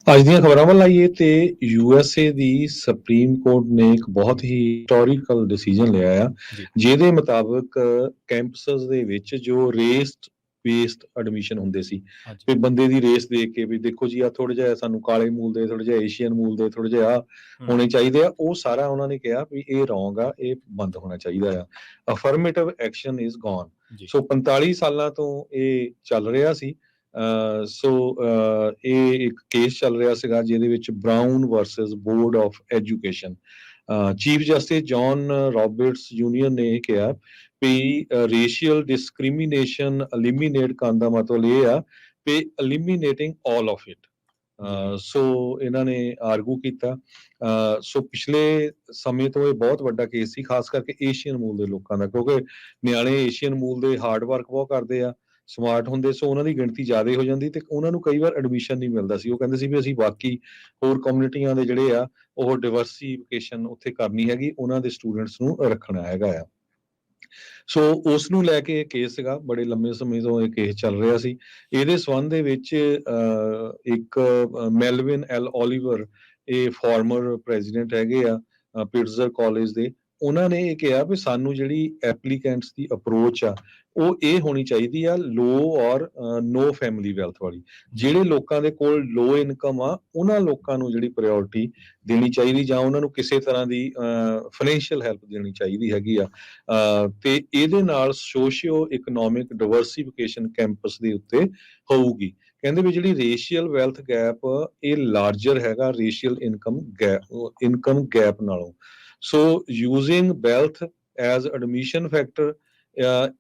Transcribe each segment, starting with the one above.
ਅੱਜ ਦੀਆਂ ਖਬਰਾਂ ਵੱਲ ਆਈਏ ਤੇ ਯੂਐਸਏ ਦੀ ਸੁਪਰੀਮ ਕੋਰਟ ਨੇ ਇੱਕ ਬਹੁਤ ਹੀ ਹਿਸਟੋਰੀਕਲ ਡਿਸੀਜਨ ਲਿਆ ਆ, ਜੀ, ਜਿਹਦੇ ਮੁਤਾਬਕ ਕੈਂਪਸਸ ਦੇ ਵਿੱਚ ਜੋ ਰੇਸ ਬੇਸਡ ਐਡਮਿਸ਼ਨ ਹੁੰਦੇ ਸੀ, ਹਾਂਜੀ, ਵੀ ਬੰਦੇ ਦੀ ਰੇਸ ਦੇਖ ਕੇ ਵੀ ਦੇਖੋ ਜੀ ਆ ਥੋੜਾ ਜਿਹਾ ਸਾਨੂੰ ਕਾਲੇ ਮੂਲ ਦੇ, ਥੋੜਾ ਜਿਹਾ ਏਸ਼ੀਅਨ ਮੂਲ ਦੇ, ਥੋੜਾ ਜਿਹਾ ਹੂੰ, ਹੋਣੇ ਚਾਹੀਦੇ ਆ, ਉਹ ਸਾਰਾ ਉਹਨਾਂ ਨੇ ਕਿਹਾ ਵੀ ਇਹ ਰੋਂਗ ਆ, ਇਹ ਬੰਦ ਹੋਣਾ ਚਾਹੀਦਾ ਆ। Affirmative action is gone. ਜੀ, ਸੋ 45 ਸਾਲਾਂ ਤੋਂ ਇਹ ਚੱਲ ਰਿਹਾ ਸੀ। ਇਹ ਇੱਕ ਕੇਸ ਚੱਲ ਰਿਹਾ ਸੀਗਾ ਜਿਹਦੇ ਵਿੱਚ brown versus board of education. Chief justice John Roberts junior ਨੇ ਇਹ ਕਿਹਾ ਵੀ ਰੇਸ਼ੀਅਲ ਡਿਸਕ੍ਰਿਮੀਨੇਸ਼ਨ ਐਲੀਮੀਨੇਟ ਕਰਨ ਦਾ ਮਤਲਬ ਇਹ ਆ ਵੀ ਐਲੀਮੀਨੇਟਿੰਗ ਆਲ ਆਫ ਇਟ। ਜੀ, ਸੋ ਇਹਨਾਂ ਨੇ ਆਰਗੂ ਕੀਤਾ। ਸੋ ਪਿਛਲੇ ਸਮੇਂ ਤੋਂ ਇਹ ਬਹੁਤ ਵੱਡਾ ਕੇਸ ਸੀ, ਖਾਸ ਕਰਕੇ ਏਸ਼ੀਅਨ ਮੂਲ ਦੇ ਲੋਕਾਂ ਦਾ, ਕਿਉਂਕਿ ਨਿਆਣੇ ਏਸ਼ੀਅਨ ਮੂਲ ਦੇ ਹਾਰਡ ਵਰਕ ਬਹੁਤ ਕਰਦੇ ਆ, ਸਮਾਰਟ ਹੁੰਦੇ, ਸੋ ਉਹਨਾਂ ਦੀ ਗਿਣਤੀ ਜ਼ਿਆਦਾ ਹੋ ਜਾਂਦੀ ਤੇ ਉਹਨਾਂ ਨੂੰ ਕਈ ਵਾਰ ਐਡਮਿਸ਼ਨ ਨਹੀਂ ਮਿਲਦਾ ਸੀ। ਉਹ ਕਹਿੰਦੇ ਸੀ ਵੀ ਅਸੀਂ ਬਾਕੀ ਹੋਰ ਕਮਿਊਨਿਟੀਆਂ ਦੇ ਜਿਹੜੇ ਆ ਉਹ ਡਿਵਰਸੀਫਿਕੇਸ਼ਨ ਉੱਥੇ ਕਰਨੀ ਹੈਗੀ, ਉਹਨਾਂ ਦੇ ਸਟੂਡੈਂਟਸ ਨੂੰ ਰੱਖਣਾ ਹੈਗਾ ਆ। ਸੋ ਉਸ ਨੂੰ ਲੈ ਕੇ ਇਹ ਕੇਸ ਸੀਗਾ, ਬੜੇ ਲੰਮੇ ਸਮੇਂ ਤੋਂ ਇਹ ਕੇਸ ਚੱਲ ਰਿਹਾ ਸੀ। ਇਹਦੇ ਸੰਬੰਧ ਦੇ ਵਿੱਚ ਇੱਕ ਮੈਲਵਿਨ ਐਲ ਓਲੀਵਰ, ਇਹ ਫਾਰਮਰ ਪ੍ਰੈਜ਼ੀਡੈਂਟ ਹੈਗੇ ਆ ਪਿਟਜ਼ਰ ਕਾਲਜ ਦੇ, ਉਹਨਾਂ ਨੇ ਇਹ ਕਿਹਾ ਵੀ ਸਾਨੂੰ ਜਿਹੜੀ ਐਪਲੀਕੈਂਟਸ ਦੀ ਅਪਰੋਚ ਆ ਉਹ ਇਹ ਹੋਣੀ ਚਾਹੀਦੀ ਆ ਲੋ ਔਰ ਨੋ ਫੈਮਿਲੀ ਵੈਲਥ ਵਾਲੀ। ਜੀ, ਜਿਹੜੇ ਲੋਕਾਂ ਦੇ ਕੋਲ ਲੋ ਇਨਕਮ ਆ ਉਹਨਾਂ ਲੋਕਾਂ ਨੂੰ ਜਿਹੜੀ ਪ੍ਰਾਇੋਰਟੀ ਦੇਣੀ ਚਾਹੀਦੀ, ਜਾਂ ਉਹਨਾਂ ਨੂੰ ਕਿਸੇ ਤਰ੍ਹਾਂ ਦੀ ਫਾਈਨੈਂਸ਼ੀਅਲ ਹੈਲਪ ਦੇਣੀ ਚਾਹੀਦੀ ਹੈਗੀ ਆ। ਤੇ ਇਹਦੇ ਨਾਲ ਸੋਸ਼ੀਓ ਇਕਨੋਮਿਕ ਡਿਵਰਸੀਫਿਕੇਸ਼ਨ ਕੈਂਪਸ ਦੇ ਉੱਤੇ ਹੋਊਗੀ। ਕਹਿੰਦੇ ਵੀ ਜਿਹੜੀ ਰੇਸ਼ੀਅਲ ਵੈਲਥ ਗੈਪ ਇਹ ਲਾਰਜਰ ਹੈਗਾ ਰੇਸ਼ੀਅਲ ਇਨਕਮ ਗੈਪ ਨਾਲੋਂ। So using wealth as admission factor,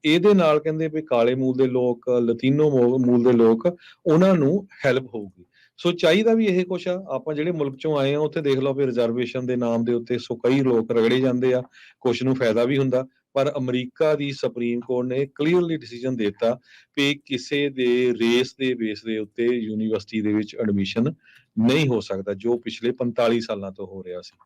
ਇਹਦੇ ਨਾਲ ਕਹਿੰਦੇ ਵੀ ਕਾਲੇ ਮੂਲ ਦੇ ਲੋਕ, ਲਤੀਨੋ ਮੂਲ ਦੇ ਲੋਕ, ਉਹਨਾਂ ਨੂੰ ਹੈਲਪ ਹੋਊਗੀ। ਸੋ ਚਾਹੀਦਾ ਵੀ ਇਹ ਕੁਛ ਆ। ਆਪਾਂ ਜਿਹੜੇ ਮੁਲਕ ਚੋਂ ਆਏ ਆ ਉੱਥੇ ਦੇਖ ਲਓ ਵੀ ਰਿਜ਼ਰਵੇਸ਼ਨ ਦੇ ਨਾਮ ਦੇ ਉੱਤੇ ਸੋ ਕਈ ਲੋਕ ਰਗੜੇ ਜਾਂਦੇ ਆ, ਕੁਛ ਨੂੰ ਫਾਇਦਾ ਵੀ ਹੁੰਦਾ। ਪਰ ਅਮਰੀਕਾ ਦੀ ਸੁਪਰੀਮ ਕੋਰਟ ਨੇ ਕਲੀਅਰਲੀ ਡਿਸੀਜਨ ਦੇ ਦਿੱਤਾ ਕਿ ਕਿਸੇ ਦੇ ਰੇਸ ਦੇ ਬੇਸ ਦੇ ਉੱਤੇ ਯੂਨੀਵਰਸਿਟੀ ਦੇ ਵਿੱਚ ਐਡਮਿਸ਼ਨ ਨਹੀਂ ਹੋ ਸਕਦਾ, ਜੋ ਪਿਛਲੇ 45 ਸਾਲਾਂ ਤੋਂ ਹੋ ਰਿਹਾ ਸੀ।